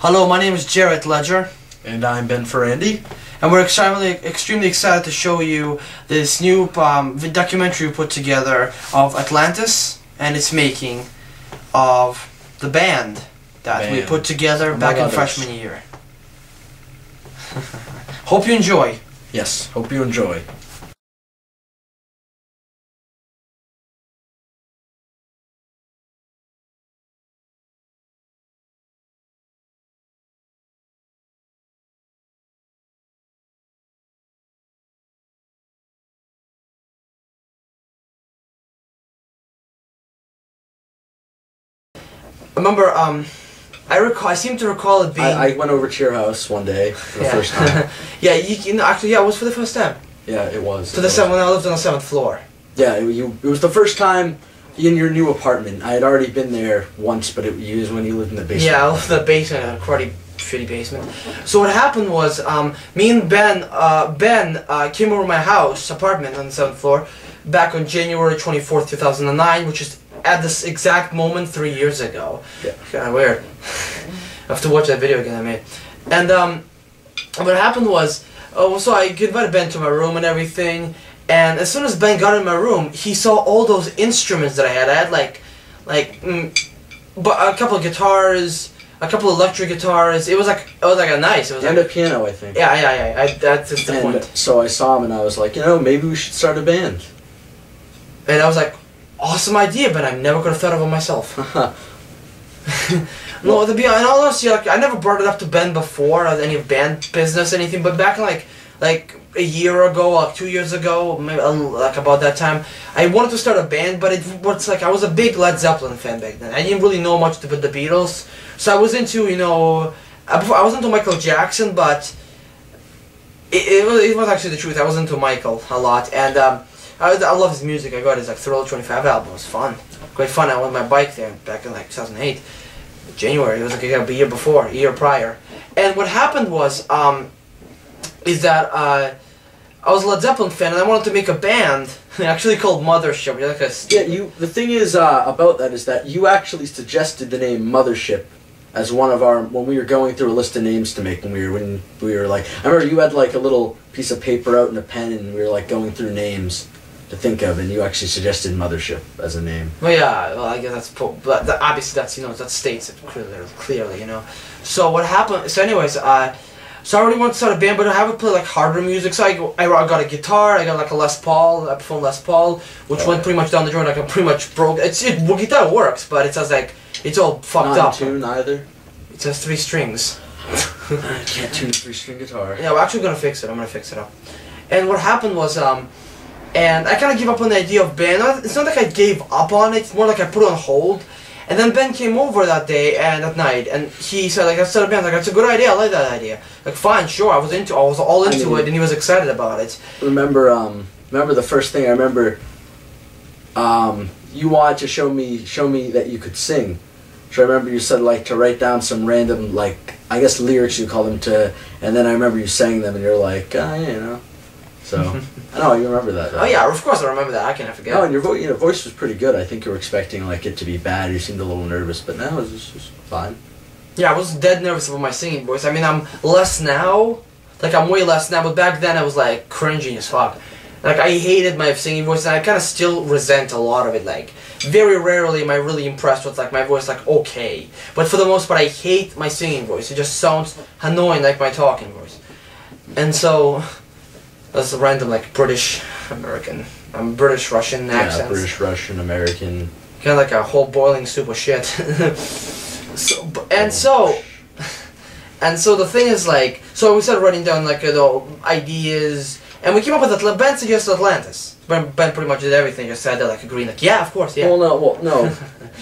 Hello, my name is Jarrett Ledger. And I'm Ben Ferrandy. And we're extremely excited to show you this new documentary we put together of Atlantis and its making of the band that we put together back in freshman year. Hope you enjoy. Yes, hope you enjoy. I remember, I seem to recall it being... I went over to your house one day for the first time. Yeah, actually, yeah, it was for the first time. Yeah, it was. When I lived on the 7th floor. Yeah, it was the first time in your new apartment. I had already been there once, but it was when you lived in the basement. Yeah, I lived in the basement, a cruddy, shitty basement. So what happened was, me and Ben came over my house, apartment on the 7th floor, back on January 24th, 2009, which is at this exact moment 3 years ago. Yeah. Kinda weird. I have to watch that video again I made. And what happened was, so I invited Ben to my room and everything, and as soon as Ben got in my room, he saw all those instruments that I had. I had but a couple of guitars, a couple of electric guitars. It was like a nice. It was and like a piano, I think. Yeah. That's just the point. So I saw him and I was like, maybe we should start a band. And I was like, awesome idea, but I never could have thought of it myself. No, to be honest, I never brought it up to Ben before, or any band business, anything. But back in like a year ago, like 2 years ago, maybe like about that time, I wanted to start a band. But it's like I was a big Led Zeppelin fan back then. I didn't really know much about the Beatles, so I was into I was into Michael Jackson, but it was actually the truth. I was into Michael a lot, and I love his music. I got his Thriller 25 album. It was fun. Great fun. I went on my bike there back in 2008. January. It was like a year prior. And what happened was, is that I was a Led Zeppelin fan and I wanted to make a band actually called Mothership. The thing is about that is that you actually suggested the name Mothership as one of our, when we were going through a list of names to make, when we were like, I remember you had like a little piece of paper out and a pen and we were like going through names to think of, and you actually suggested Mothership as a name. Well, yeah, well, I guess that's obviously that's that states it clearly, So what happened? So anyways, so I already wanted to start a band, but I haven't played like harder music. So I got a guitar. I got like a Les Paul, a phone Les Paul, which went pretty much down the drain. Like I pretty much broke. Guitar works, but it says like it's all fucked up. Not in tune either. It has 3 strings. I can't tune a 3-string guitar. Yeah, we're actually gonna fix it. I'm gonna fix it up. And what happened was and I kind of gave up on the idea of band. It's not like I gave up on it, it's more like I put it on hold. And then Ben came over that day and that night, and he said, let's start a band. Like, that's a good idea, I like that idea. Like, fine, sure, I was all into it, and he was excited about it. Remember the first thing I remember, you wanted to show me that you could sing. So I remember you said, to write down some random, I guess lyrics you call them and then I remember you sang them, and you're like, So, I know you remember that. Right? Oh yeah, of course I remember that. I can't forget. Oh, and your voice was pretty good. I think you were expecting it to be bad. You seemed a little nervous, but now it was just fine. Yeah, I was dead nervous about my singing voice. I mean, I'm less now. I'm way less now. But back then, I was cringy as fuck. I hated my singing voice, and I kind of still resent a lot of it. Very rarely am I really impressed with my voice. Okay, but for the most part, I hate my singing voice. It just sounds annoying like my talking voice, and so. That's a random British American, British Russian accent. Yeah, British Russian American. Kind of like a whole boiling soup of shit. So the thing is so we started writing down the ideas, and we came up with that. Ben suggested Atlantis. Ben pretty much did everything. Just said that agreeing yeah, of course, yeah. Well, no,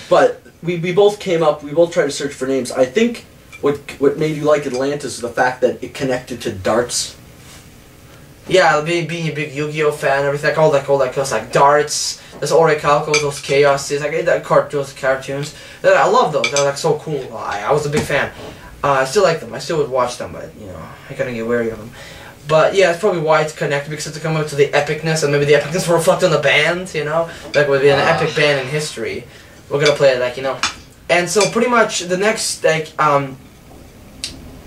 but we both came up. We both tried to search for names. I think what made you like Atlantis is the fact that it connected to darts. Yeah, being a big Yu-Gi-Oh fan and everything, all those darts, those Orichalcos, those Chaoses, those cartoons. I love those. They're so cool. I was a big fan. I still like them. I still would watch them, but I couldn't get wary of them. But yeah, it's probably why it's connected, because it's come up to the epicness, and maybe the epicness will reflect on the band. Would be an epic band in history. We're gonna play it And so pretty much the next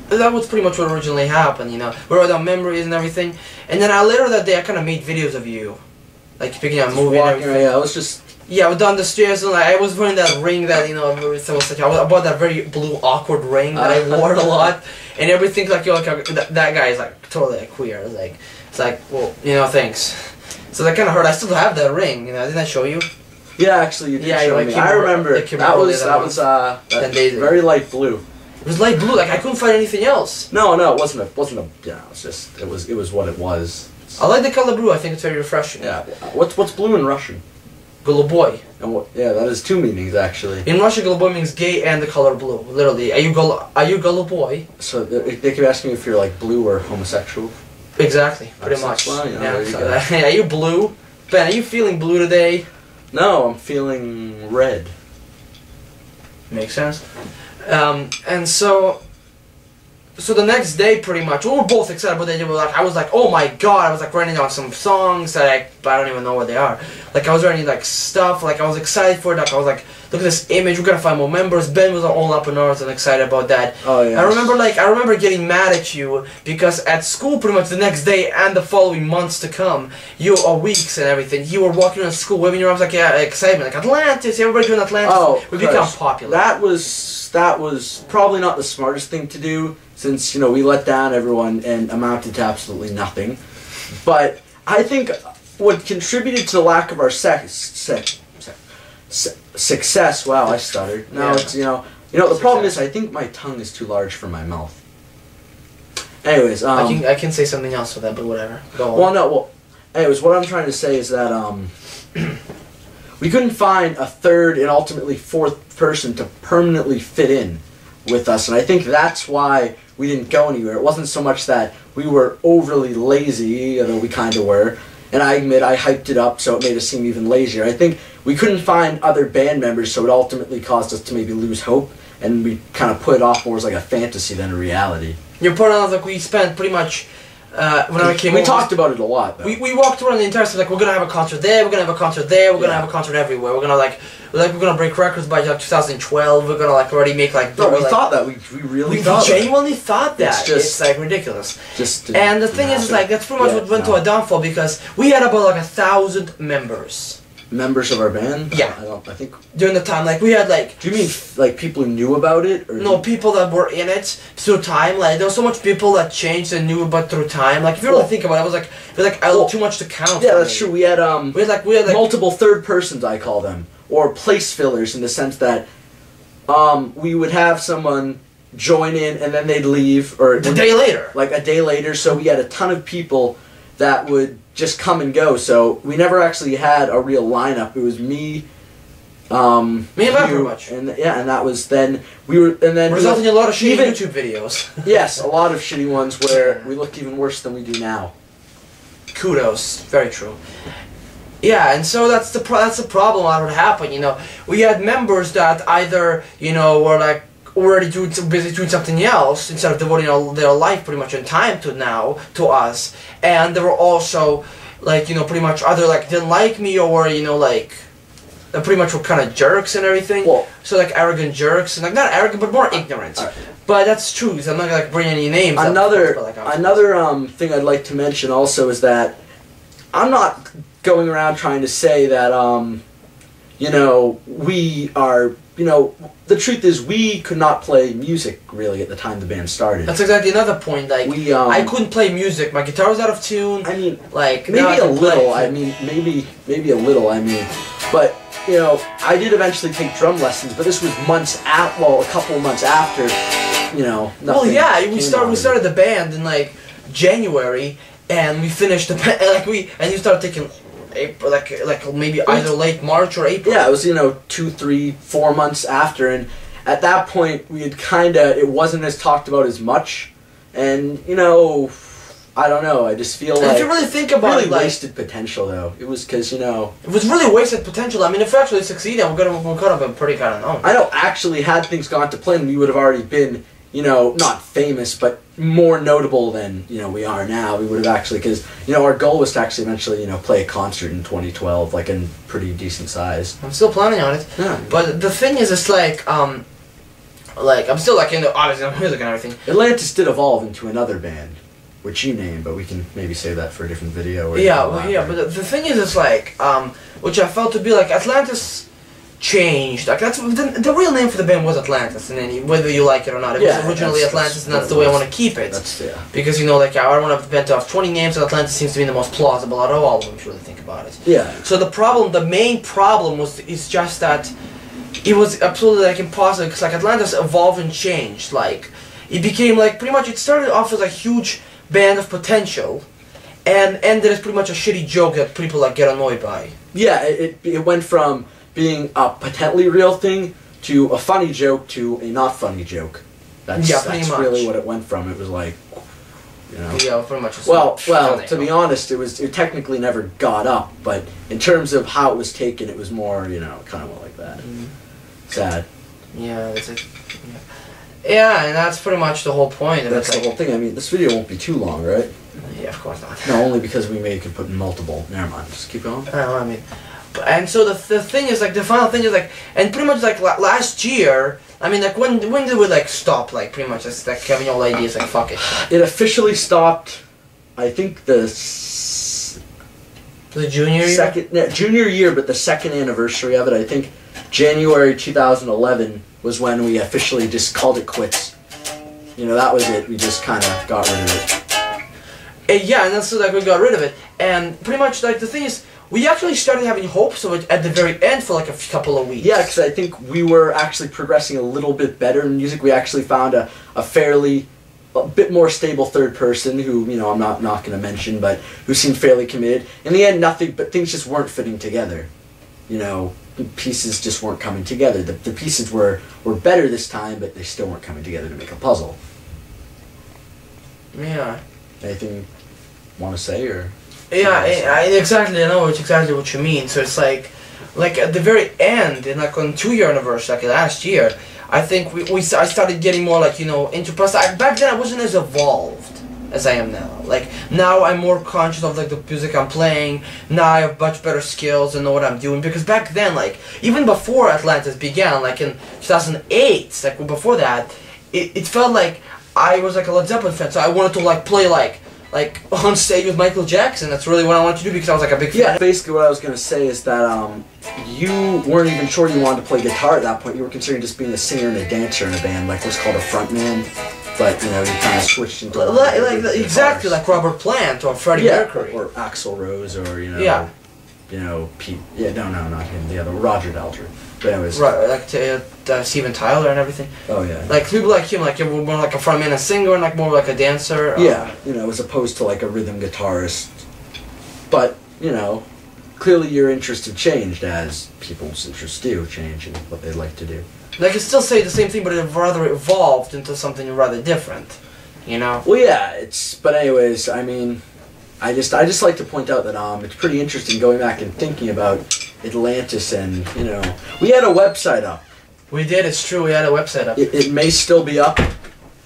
that was pretty much what originally happened, you know. We wrote down memories and everything, and then later that day I kind of made videos of you, like picking up a movie and everything. Yeah, I was just. Yeah, we down the stairs and like I was wearing that ring that I bought that very blue awkward ring that I wore a lot, and everything like that guy is like totally like, queer. It's like well thanks. So that kind of hurt. I still have that ring, didn't I show you? Yeah, actually you did show me. I remember that was 10 days ago. very light blue. It was light blue. Like I couldn't find anything else. No, it wasn't a. Yeah, it was what it was. I like the color blue. I think it's very refreshing. Yeah. What's blue in Russian? Goluboy. And what? Yeah, that has two meanings actually. In Russian, goluboy means gay and the color blue. Literally, are you goluboy? So they keep asking me if you're like blue or homosexual. Exactly, pretty much. Well, yeah. Are you blue? Ben, are you feeling blue today? No, I'm feeling red. Makes sense. And so the next day, pretty much, we were both excited about the idea. I was like, oh my god! I was like writing down some songs that I don't even know what they are. Like I was writing like stuff. Like I was excited for it. Like I was like, look at this image. We're gonna find more members. Ben was all up in arms and excited about that. Oh yeah. I remember getting mad at you because at school, pretty much the next day and the following months to come, weeks and everything, you were walking around school waving your arms like excitement, like Atlantis. Everybody doing Atlantis. Oh, we become popular. That was probably not the smartest thing to do. Since, we let down everyone and amounted to absolutely nothing. But I think what contributed to the lack of our success, wow, I stuttered. No, it's, the problem is I think my tongue is too large for my mouth. Anyways, I can say something else with that, but whatever. Go on. Anyways, what I'm trying to say is that, we couldn't find a third and ultimately fourth person to permanently fit in with us, and I think that's why we didn't go anywhere. It wasn't so much that we were overly lazy, although we kind of were, and I admit I hyped it up so it made us seem even lazier. I think we couldn't find other band members, so it ultimately caused us to maybe lose hope, and we kind of put it off more as like a fantasy than a reality. Your point on like we spent pretty much when I came we talked about it a lot, though. We walked around the entire city like we're gonna have a concert there, we're gonna have a concert there, we're gonna have a concert everywhere. We're gonna break records by like 2012. We're gonna like already make like. No, we thought that. We really thought. We genuinely thought that. It's like ridiculous. And the thing is like that's pretty much what went to a downfall because we had about like 1,000 members. Members of our band? Yeah. I think during the time, like we had like. Do you mean like people who knew about it, or no people that were in it through time? Like there was so much people that changed and knew about through time. Like if you really think about it, it was like too much to count. Yeah, that's true. We had we had multiple third persons, I call them, or place fillers in the sense that we would have someone join in and then they'd leave, or a day later. Like a day later, so we had a ton of people that would just come and go. So we never actually had a real lineup. It was me and that pretty much. And that was then resulting in a lot of shitty YouTube videos. Yes, a lot of shitty ones where we looked even worse than we do now. Kudos, very true. Yeah, and so that's the problem that would happen. We had members that either were like already busy doing something else instead of devoting their life pretty much in time to us, and they were also like pretty much either like didn't like me or like they pretty much were kind of jerks and everything. Well, so like arrogant jerks and like not arrogant but more ignorant. Right. But that's true. So I'm not gonna like bring any names. Another thing I'd like to mention also is that I'm not going around trying to say that we are. The truth is we could not play music really at the time the band started. That's exactly another point. Like I couldn't play music. My guitar was out of tune. I mean, like maybe a little. I mean, maybe a little. I mean, but I did eventually take drum lessons. But this was a couple of months after. Nothing. Well, yeah, we started the band in like January, and we finished the and you started taking. April, like maybe either late March or April. Yeah, it was 2, 3, 4 months after, and at that point we had it wasn't as talked about as much, and I don't know. I just feel like if you really think about really wasted potential though. It was because it was really wasted potential. I mean, if we actually succeeded, we could have been pretty kind of known. I know. Actually, had things gone to plan, we would have already been not famous, but more notable than, we are now. We would have actually, because, our goal was to actually eventually, play a concert in 2012, like in pretty decent size. I'm still planning on it. Yeah. But the thing is, it's like, like I'm still like into obviously music and everything. Atlantis did evolve into another band, which you named, but we can maybe save that for a different video. Or Yeah, well, yeah, but the thing is, it's like, which I felt to be like Atlantis changed. Like that's the real name for the band was Atlantis, and then whether you like it or not, it was originally Atlantis, and that's the way I want to keep it. That's Because you know, like I don't want the band to have 20 names, and Atlantis seems to be the most plausible out of all of them. If you really think about it. Yeah. So the main problem is just that it was absolutely like impossible because like Atlantis evolved and changed. Like it became like pretty much it started off as a huge band of potential, and ended as pretty much a shitty joke that people like get annoyed by. Yeah, it went from being a potentially real thing to a funny joke to a not funny joke. That's really what it went from. It was like, you know. Yeah, pretty much. Well, to be honest, it technically never got up, but in terms of how it was taken, it was more, you know, kind of more like that. Sad. Yeah, that's it. Yeah, and that's pretty much the whole point. That's the whole thing. I mean, this video won't be too long, right? Yeah, of course not. No, only because we may could put in multiple. Never mind. Just keep going. I mean, and so the thing is like the final thing is like, and pretty much like last year. I mean, like when did we like stop? Like pretty much just like having all ideas like fuck it. It officially stopped. I think the junior year. Junior year, but the second anniversary of it. I think January 2011 was when we officially just called it quits. You know, that was it. We just kind of got rid of it. Yeah, and that's so like we got rid of it, and pretty much like the thing is. We actually started having hopes of it at the very end for like a couple of weeks. Yeah, because I think we were actually progressing a little bit better in music. We actually found a bit more stable third person who, you know, I'm not going to mention, but who seemed fairly committed. In the end, things just weren't fitting together. You know, pieces just weren't coming together. The pieces were better this time, but they still weren't coming together to make a puzzle. Yeah. Anything you want to say, or? Yeah, exactly. I know exactly what you mean. So it's like at the very end, and like on 2-year anniversary, like last year, I think I started getting more like, you know, into back then I wasn't as evolved as I am now. Like now I'm more conscious of like the music I'm playing. Now I have much better skills and know what I'm doing. Because back then, like even before Atlantis began, like in 2008, like before that, it felt like I was like a Led Zeppelin fan. So I wanted to like play like on stage with Michael Jackson. That's really what I wanted to do because I was like a big fan. Yeah, basically what I was going to say is that you weren't even sure you wanted to play guitar at that point. You were considering just being a singer and a dancer in a band, like what's called a frontman. But, you know, you kind of switched into... exactly, like Robert Plant or Freddie Mercury. Or Axl Rose or, you know... You know, Pete... Yeah, no, not him. The other, Roger Daltrey. But anyways... Right, like Steven Tyler and everything. Oh, yeah. Like, people like him, like, more like a frontman and singer and, like, more like a dancer. Yeah, you know, as opposed to, like, a rhythm guitarist. But, you know, clearly your interests have changed as people's interests do change in what they like to do. They can still say the same thing, but it rather evolved into something rather different, you know? Well, yeah, but anyways, I mean... I just like to point out that it's pretty interesting going back and thinking about Atlantis, and you know, we had a website up. We did. It's true. We had a website up. It may still be up.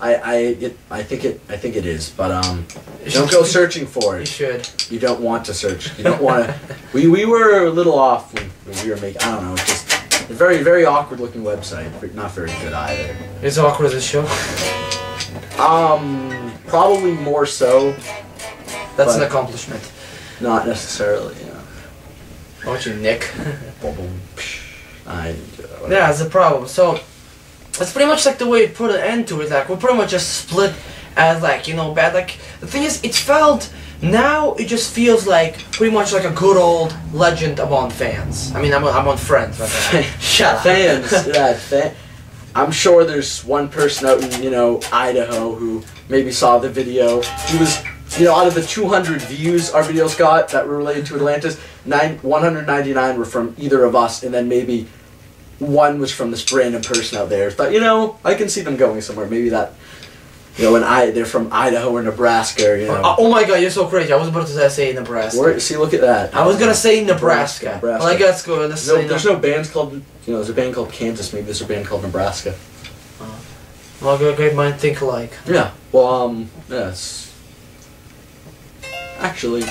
I think it is, but don't go searching for it. You should. You don't want to search. You don't want to. We were a little off when we were making. I don't know. It's just a very, very awkward looking website. But not very good either. It's awkward as a show. Probably more so. That's an accomplishment. Not necessarily, you know. How about you, Nick? Yeah, that's the problem. So, it's pretty much like the way we put an end to it. Like, we pretty much just split as, like, you know, bad. Like, the thing is, it felt... Now, it just feels like pretty much like a good old legend among fans. I mean, I'm on friends. Shut up. Fans, I'm sure there's one person out in, you know, Idaho who maybe saw the video. He was... You know, out of the 200 views our videos got that were related to Atlantis, 199 were from either of us, and then maybe one was from this random person out there. Thought, you know, I can see them going somewhere. Maybe that, you know, they're from Idaho or Nebraska, or, you know. Oh my God, you're so crazy! I was about to say Nebraska. See, look at that. I was gonna say Nebraska. Well, I guess go. There's no bands called. You know, there's a band called Kansas. Maybe there's a band called Nebraska. Well, great mind think alike. Yeah. Well, yes. Actually,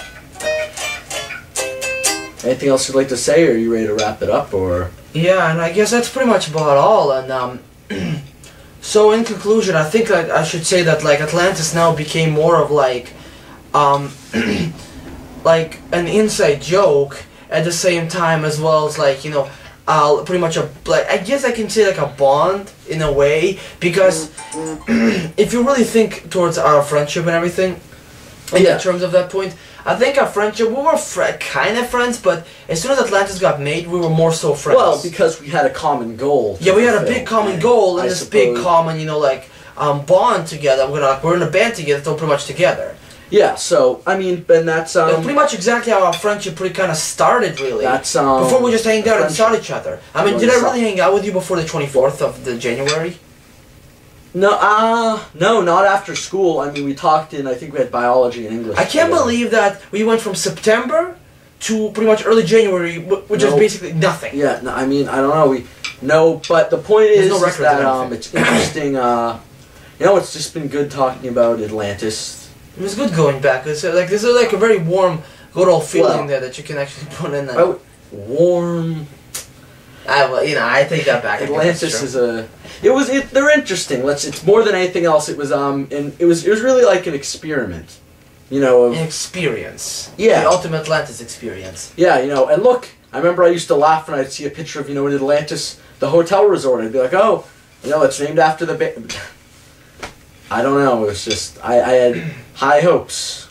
anything else you'd like to say, or are you ready to wrap it up, or? Yeah, and I guess that's pretty much about all. And So in conclusion, I think that I should say that like Atlantis now became more of like, like an inside joke at the same time as well as like pretty much a like I guess I can say like a bond in a way because if you really think towards our friendship and everything, in terms of that point, I think our friendship, we were kind of friends, but as soon as Atlantis got made, we were more so friends. Well, because we had a common goal. Yeah, we had a big common goal and this big common, bond together. We're in a band together, so pretty much together. Yeah, so I mean, and that's pretty much exactly how our friendship pretty kind of started, really. That's before we just hanged out and saw each other. I mean, did I really hang out with you before the 24th of the January? No, no, not after school. I mean, we talked I think we had biology and English. I can't believe that we went from September to pretty much early January, which is basically nothing. Yeah, no, I mean, I don't know. But the point is that it's interesting. It's just been good talking about Atlantis. It was good going back. It's like this is like a very warm, good old feeling there that you can actually put in there. Warm. I take that back. Atlantis is they're interesting. It's more than anything else. It was and it was really like an experiment, an experience. Yeah. The ultimate Atlantis experience. Yeah, and look, I remember I used to laugh when I'd see a picture of in Atlantis, the hotel resort. I'd be like, oh, it's named after the. I don't know. It was just I had high hopes.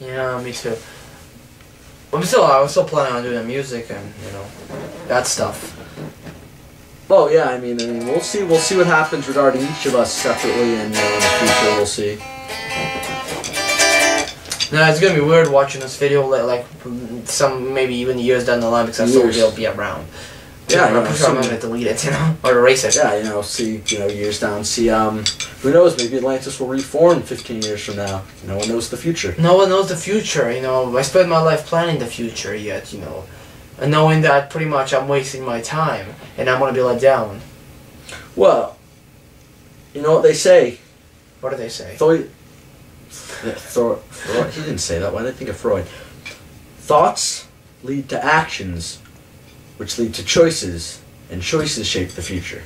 Yeah, me too. I was still planning on doing the music and that stuff. Well, yeah, I mean, we'll see what happens regarding each of us separately, and in the future we'll see. No, it's gonna be weird watching this video like some maybe even years down the line because I still will be around. Yeah, I'm pretty sure I'm gonna delete it, or erase it. Yeah, see, years down, see, who knows, maybe Atlantis will reform 15 years from now. No one knows the future. No one knows the future, I spent my life planning the future yet, and knowing that pretty much I'm wasting my time, and I'm gonna be let down. Well, you know what they say. What do they say? Freud, he didn't say that, why did I think of Freud? Thoughts lead to actions, which lead to choices, and choices shape the future.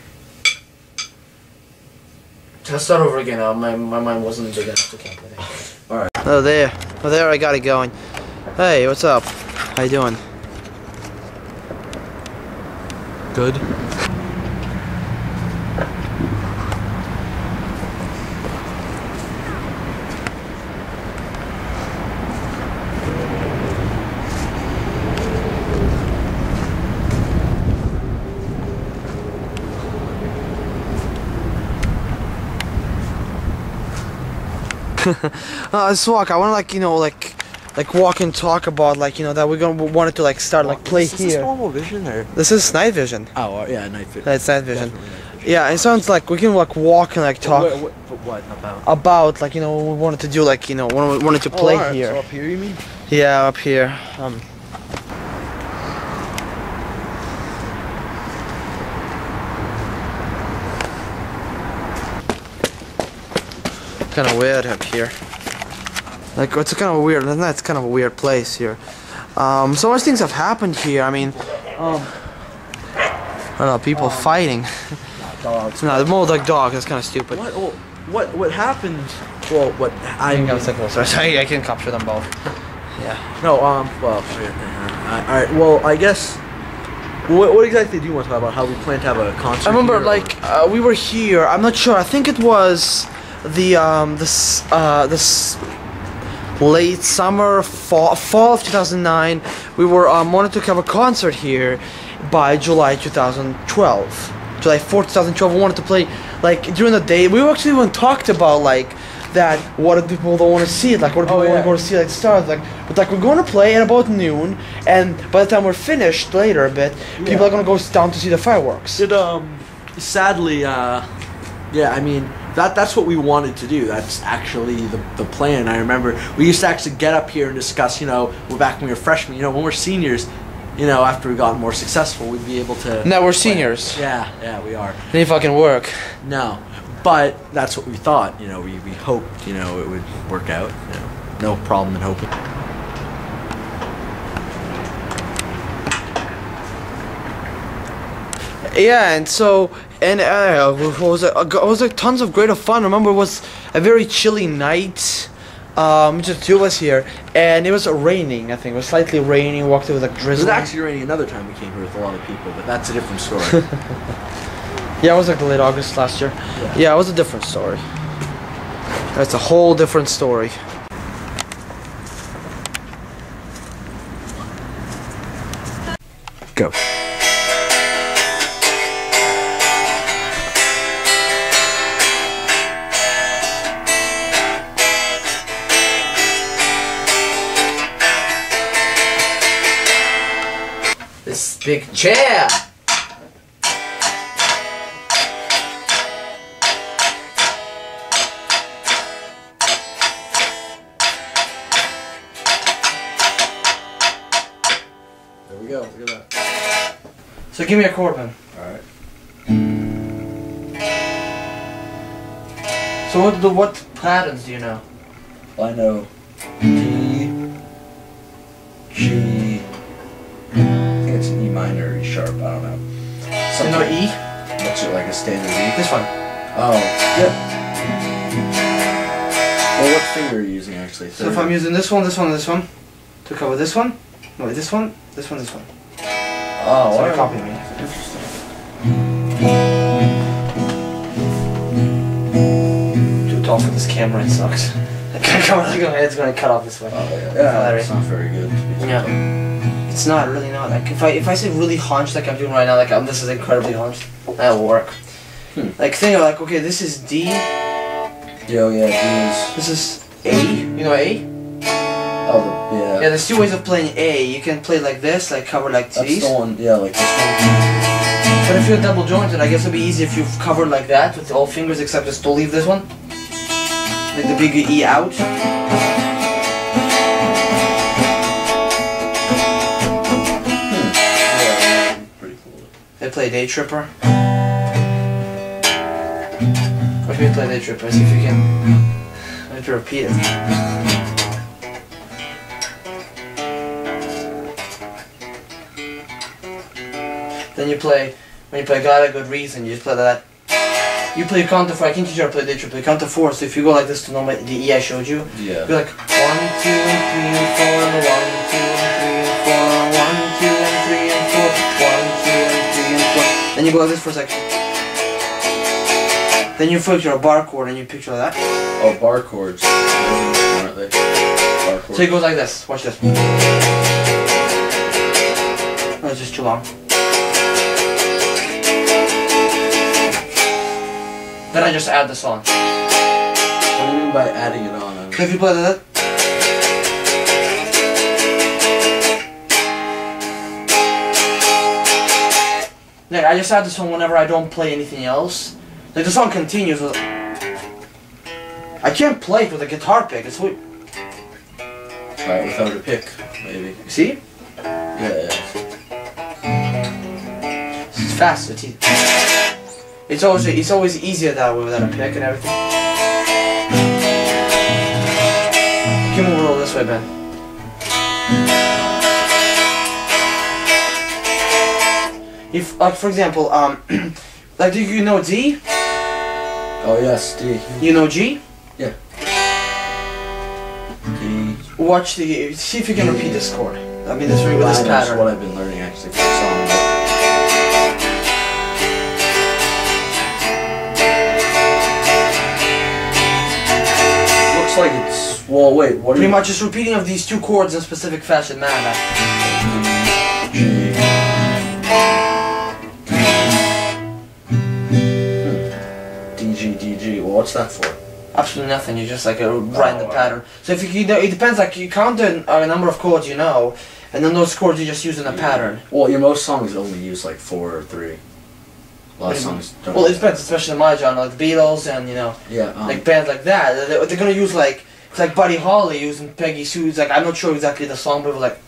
Let's start over again. My mind wasn't big enough to comprehend. Alright. Oh, there I got it going. Hey, what's up? How you doing? Good. Let's walk. I want to like walk and talk about that we're gonna wanted to start play here. Is this normal vision or? This is night vision. Oh yeah, night vision. It's night vision. Yeah, it sounds like we can walk and talk. What about? About we wanted to do wanted to play here. So up here, you mean? Yeah, up here. Kind of weird up here. It's kind of weird. It's kind of a weird place here. So much things have happened here. I mean, I don't know, people fighting. Dogs. No, the more like dog. That's kind of stupid. What happened? Well, what sorry, I can capture them both. Yeah. No. Well. All right. Well, I guess. What exactly do you want to talk about? How we plan to have a concert? I remember, here, we were here. I'm not sure. I think it was this late summer, fall of 2009. We were wanted to have a concert here by July 2012. July 4th, 2012. We wanted to play during the day. We actually even talked about that. What do people don't want to see? What do people want to go to see? Stars. But we're going to play at about noon, and by the time we're finished later a bit, people are going to go down to see the fireworks. Sadly, yeah, I mean, that's what we wanted to do. That's actually the plan. I remember we used to actually get up here and discuss, we're back when we were freshmen, when we're seniors, after we got more successful, we'd be able to... Now we're seniors. Yeah, we are. It didn't fucking work. No, but that's what we thought, we hoped, it would work out. No problem in hoping. Yeah, and so, and it was like tons of great fun. Remember, it was a very chilly night. Just two of us here, and it was raining. I think it was slightly raining. Walked through with like It was drizzling. actually raining another time we came here with a lot of people, but that's a different story. Yeah, it was like the late August last year. Yeah, it was a different story. That's a whole different story. Go. This big chair. There we go. Look at that. So give me a chord, man. Alright. So what patterns do you know? I know D, G, I think it's an E minor or E sharp, I don't know. So you know E? What's it, like a standard E? This one. Oh, yeah. Well, what finger are you using actually? So if I'm using this one, this one, this one, to cover this one, no, this one, this one, this one. Oh, So why you copy me. Interesting. Too tall for this camera, it sucks. I can't come on, it's gonna cut off this way. Oh, yeah, it's not very good. Yeah. It's not, really not. Like if I say really hunched like I'm doing right now, like this is incredibly hunched, that'll work. Like think of like, okay, this is D. Yo, yeah, D is... This is A. You know A? Oh, yeah. Yeah, there's two ways of playing A. You can play like this, like cover like these. That's the one, yeah, like this one. But if you're double jointed, I guess it'll be easy if you've covered like that with all fingers except just to leave this one. Like the bigger E out. Yeah, pretty cool. They play Day Tripper. Watch me play Day Tripper, see if you can. I have to repeat it. Then you play, when you play Got a Good Reason, you just play that. You play counter 4, I can teach you how to play Day Tripper, counter 4, so if you go like this to know the E I showed you, yeah. you're like 1, 2, 3, and 4, 1, 2, and 3, and 4, 1, 2, and 3, and 4, 1, 2, and 3, and 4. Then you go like this for a second. Then you picture a bar chord and you picture like that. Oh, bar chords. Aren't they? Bar chords. So it goes like this. Watch this. Oh, it's just too long. Then I just add the song. What do you mean by adding it on? So if you play that. Yeah, I just add the song whenever I don't play anything else. Like the song continues with. I can't play it with a guitar pick. It's weird. Right, without a pick, maybe. See? Yeah. It's fast. It's always easier that way without a pick and everything. You can move a little this way, Ben. If, like, for example, like, do you know D? Oh yes, D. You know G? Yeah. D. Watch the. See if you can repeat this chord. I mean, this with this That's pattern. what I've been learning actually for the song. Looks like it's. Well, wait. What? Pretty much just repeating of these two chords in a specific fashion, man. G. D, G. Well, what's that for? Absolutely nothing. You just like write the pattern. So if you know, it depends. Like you count a number of chords you know, and then those chords you just use in a pattern. Well, most songs only use like 4 or 3. A lot of songs don't. Well, it depends, especially in my genre, like the Beatles and like bands like that. They're gonna use like it's like Buddy Holly using Peggy Sue's. Like I'm not sure exactly the song, but like.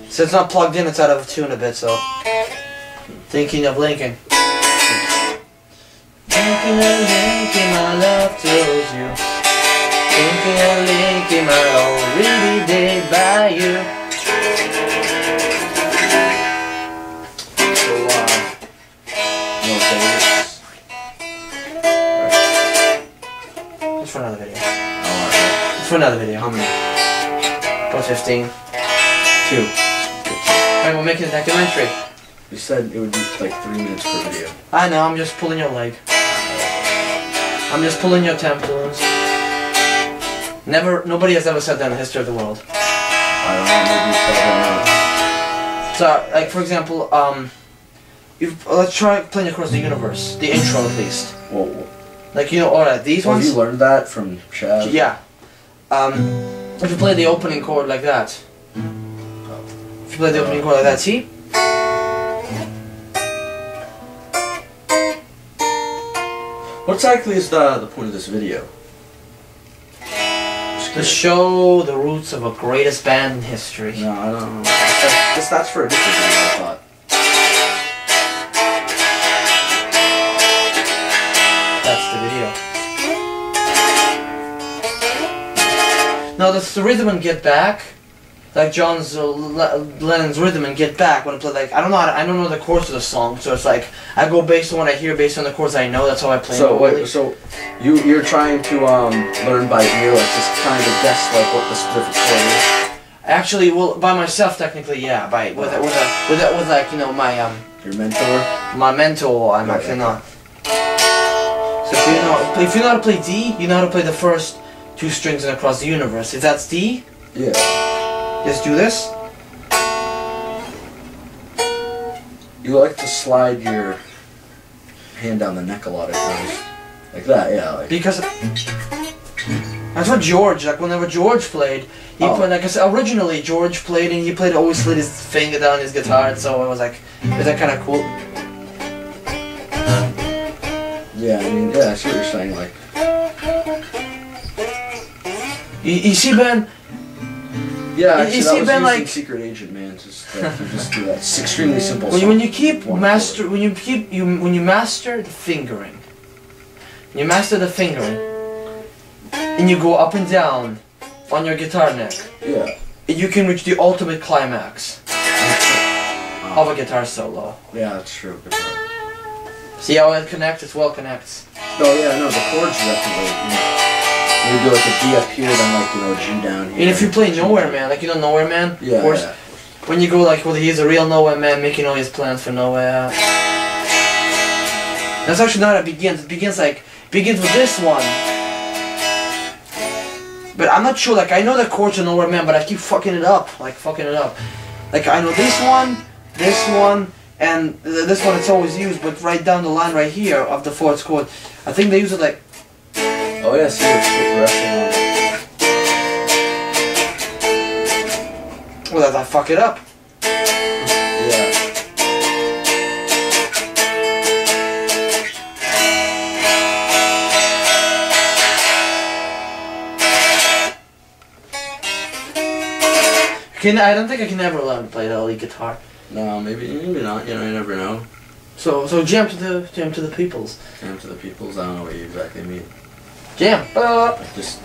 So it's not plugged in, it's out of tune a bit, so. Thinking of Lincoln. Thinking of Lincoln, my love tells you. Thinking a link in my already day by you. So, no favorites. It's for another video. Alright. It's for another video. How many? About 15. 2. Alright, we're making a documentary. You said it would be like 3 minutes per video. I know, I'm just pulling your leg. I'm just pulling your temples. Nobody has ever said that in the history of the world. I don't know, maybe you said So, that. like for example, let's try playing across the universe. The intro, at least. Whoa. Like alright, these ones. Have you learned that from Chad? Yeah. If you play the opening chord like that. If you play the opening chord like that, see? What exactly is the point of this video? To show the roots of a greatest band in history. No, I don't know. That's for a different video, I thought. That's the video. No, that's the rhythm and Get Back. Like John's Lennon's Rhythm and Get Back. When I play, like I don't know the chords of the song, so it's like I go based on what I hear, based on the chords I know. That's how I play. So wait, so you're trying to learn by ear, like just kind of guess like what the specific chord is. Actually, well, by myself technically, yeah. With like my Your mentor. my mentor, I'm actually not. So if you know how to play D, you know how to play the first 2 strings in Across the Universe. If that's D, Yeah. just do this. You like to slide your hand down the neck a lot of times. Like that, yeah. Like. Because that's what George, like whenever George played, he played, like I said, originally George played and he always slid his finger down his guitar, and so it was like that kind of cool. Yeah, I mean, yeah, I see what you're saying, like. You see, Ben? Yeah, you see, Ben, like Secret Agent, man. Just like, you just do that. It's extremely simple. When you master the fingering, and you go up and down on your guitar neck, yeah, you can reach the ultimate climax of a guitar solo. Yeah, that's true. Good part. See how it connects? It well connects. Oh yeah, no, the chords definitely. You do like a D up here, then like a G down here. And if you play Nowhere Man, like Nowhere Man, yeah, of course, yeah. when you go like, well, he's a real Nowhere Man making all his plans for nowhere. That's actually not how it begins. It begins with this one. But I'm not sure, like I know the chords of Nowhere Man, but I keep fucking it up. Like I know this one, and this one it's always used, but right down the line right here of the 4th chord, I think they use it like. Oh yeah, see it's progressing on. Well, I fuck it up. Yeah. I don't think I can ever learn to play the lead guitar. No, maybe not. You never know. So jam to the peoples. Jam to the peoples. I don't know what you exactly mean. Jam. Just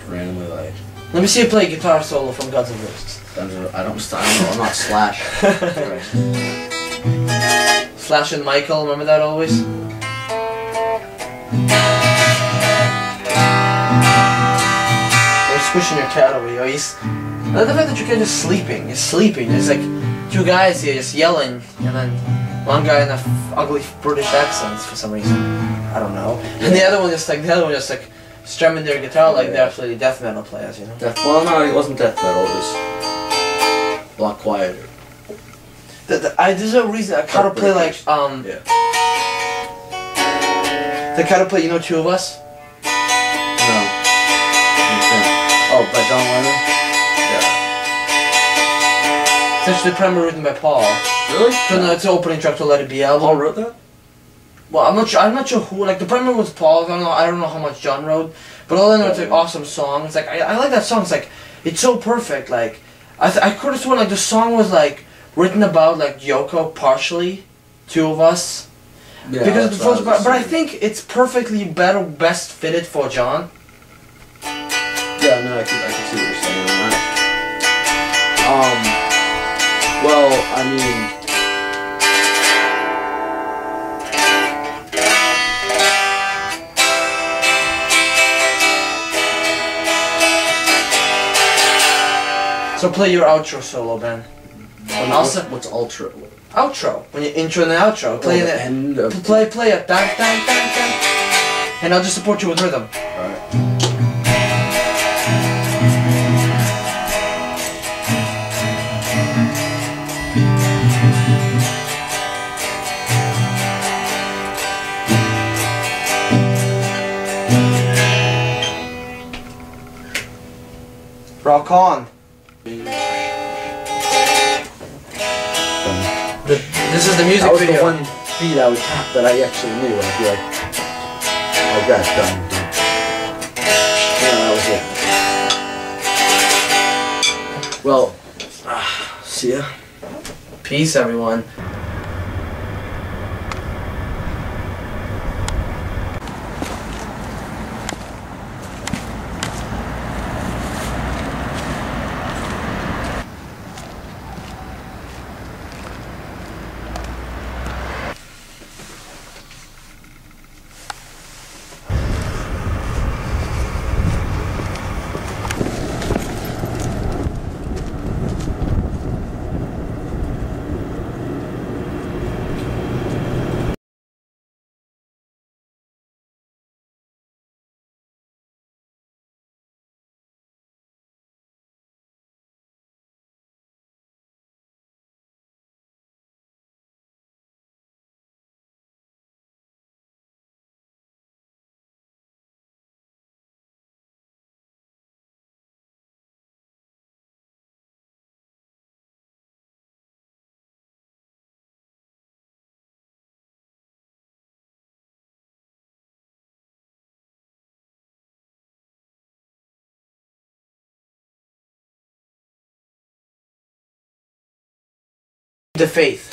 randomly like. Let me see you play a guitar solo from Guns N' Roses. I don't know. I'm not Slash. Slash and Michael, remember that always? You're squishing your cat over here. I love the fact that your cat is sleeping. He's sleeping. There's like 2 guys here just yelling, and then one guy in a ugly British accent for some reason. I don't know. And the other one just like strumming their guitar like they're absolutely death metal players, Well, no, it wasn't death metal. It was a lot quieter. There's a reason I kind of play like Yeah. They kind of play, 2 of Us. No. Oh, by John Lennon. Yeah. It's actually primarily written by Paul. Really? So no, it's the opening track to Let It Be album. Paul wrote that? Well, I'm not sure who. Like the primary was Paul. I don't know how much John wrote, but all I know it's an awesome song. It's like I like that song. It's like it's so perfect. Like I could have sworn like the song was like written about like Yoko partially, 2 of Us. Yeah, because but I think it's perfectly best fitted for John. I can see what you're saying on that. Well, I mean, So play your outro solo, Ben. what's ultra? Outro. When you intro and the outro. Play the the end of play it. Dun, dun, dun, dun. And I'll just support you with rhythm. Alright. Rock on. This is the music That was video. the one beat I would tap that I actually knew. I'd be like that, done. Yeah, that was it. Well, see ya. Peace, everyone. The faith.